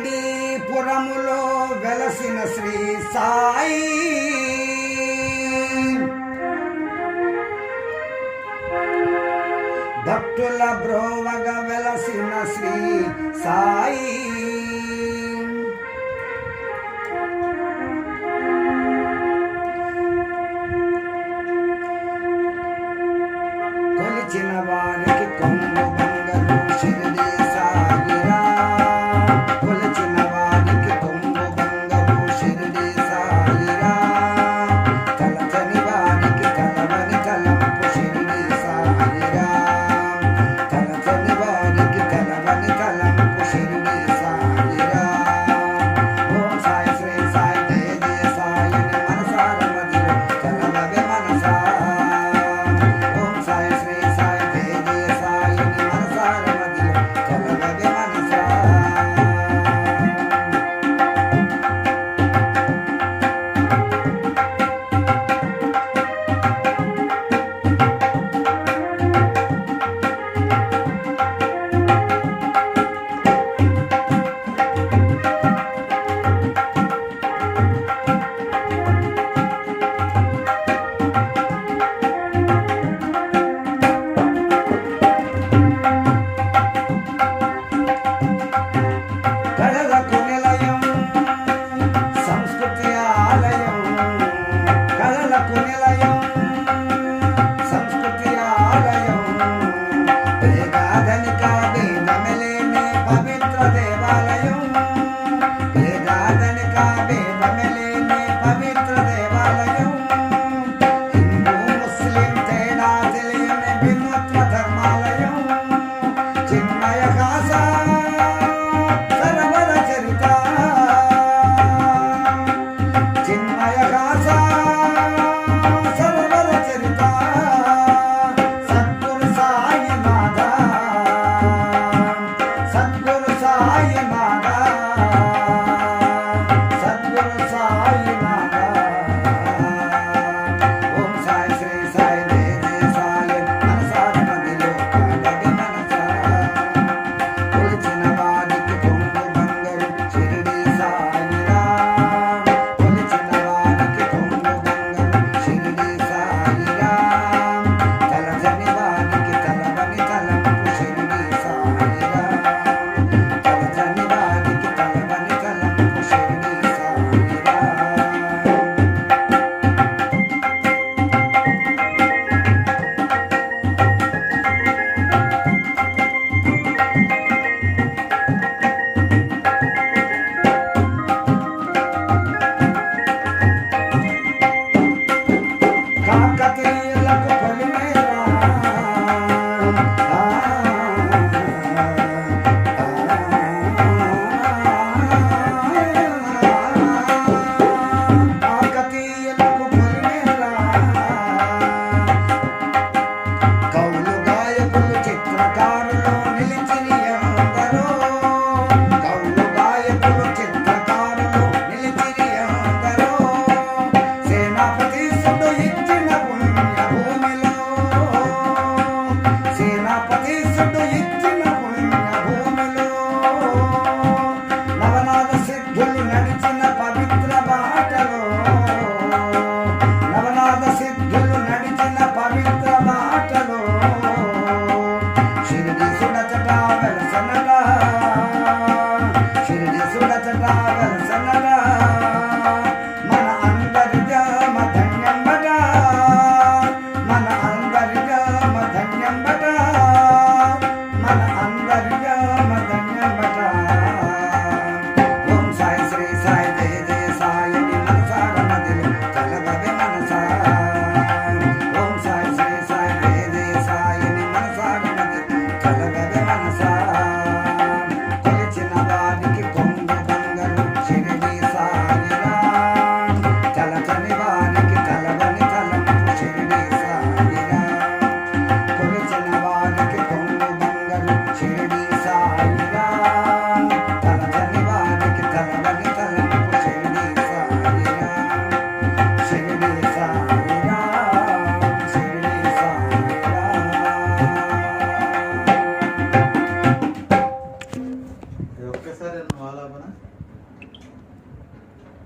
షిరిడీపురములో వెలసిన శ్రీ సాయి భక్తుల బ్రోవగ వెలసిన శ్రీ సాయి కొలిచిన వారికి కొంగు బంగరు షిరిడి సాయిరా కొలిచిన వారికి కొంగు బంగరు షిరిడి సాయిరా తలచని వారికి తలవని తలంపు షిరిడి సాయిరా తలచని వారికి తలవని తలంపు షిరిడి సాయిరా ఓం సాయి శ్రీ సాయి జయ జయ సాయిని మనసార మదిలో తలవే మనసా ఓం సాయి శ్రీ సాయి జయ జయ సాయిని మనసార మదిలో తలవే మనసా కళలకు నిలయం సంస్కృతి ఆలయం కళలకు నిలయం సంస్కృతి ఆలయం వేదాధనిక వేదమెలేని పవిత్ర దేవాలయం వేదాధనిక వేదమెలేని పవిత్ర దేవాలయం హిందూ ముస్లిం తేడా తెలియని వినూత్న ధర్మాలయం చిన్మయ కాసా సరవర చరిత చిన్మయ కాసా సరవర చరిత సద్గురు సాయినాథ సద్గురు సాయినాథ సద్గురు సాయినాథ ఓం సాయి శ్రీ సాయి జయ జయ సాయి మనసార మదిలో కాదగ మనసా కొలిచిన వారికి కొంగు బంగరు షిరిడి సాయిరా కొలిచిన వారికి కొంగు బంగరు షిరిడి సాయిరా తలచని వారికి తలవని తలంపు షిరిడి సాయిరా తలచని వారికి తలవని తలంపు షిరిడి సాయిరా కాకతీయులకు కొలిమేరా కాకతీయులకు కొలిమేరా కౌలు గాయకులు చిత్రకారులు నిలిచిరి అందరూ కౌలు గాయకులు చిత్రకారులు నిలిచిరి అందరూ సేనాపతి సుడు ఇచ్చిన పుణ్యభూమిలో సేనాపతి సుడు ఇచ్చిన పుణ్యభూమిలో నవనాథ సిద్ధులు నడిచిన పవిత్ర బాటలో నవనాథ సిద్ధులు నడిచిన పవిత్ర బాటలో షిరిడి సుడచట వెలసనట షిరిడి సుడచట వెలసనట మన అందరి జామ ధన్యంబట మన అందరి జామ ధన్యంబట మన ఒక్కసారి నువ్వు ఆలాపన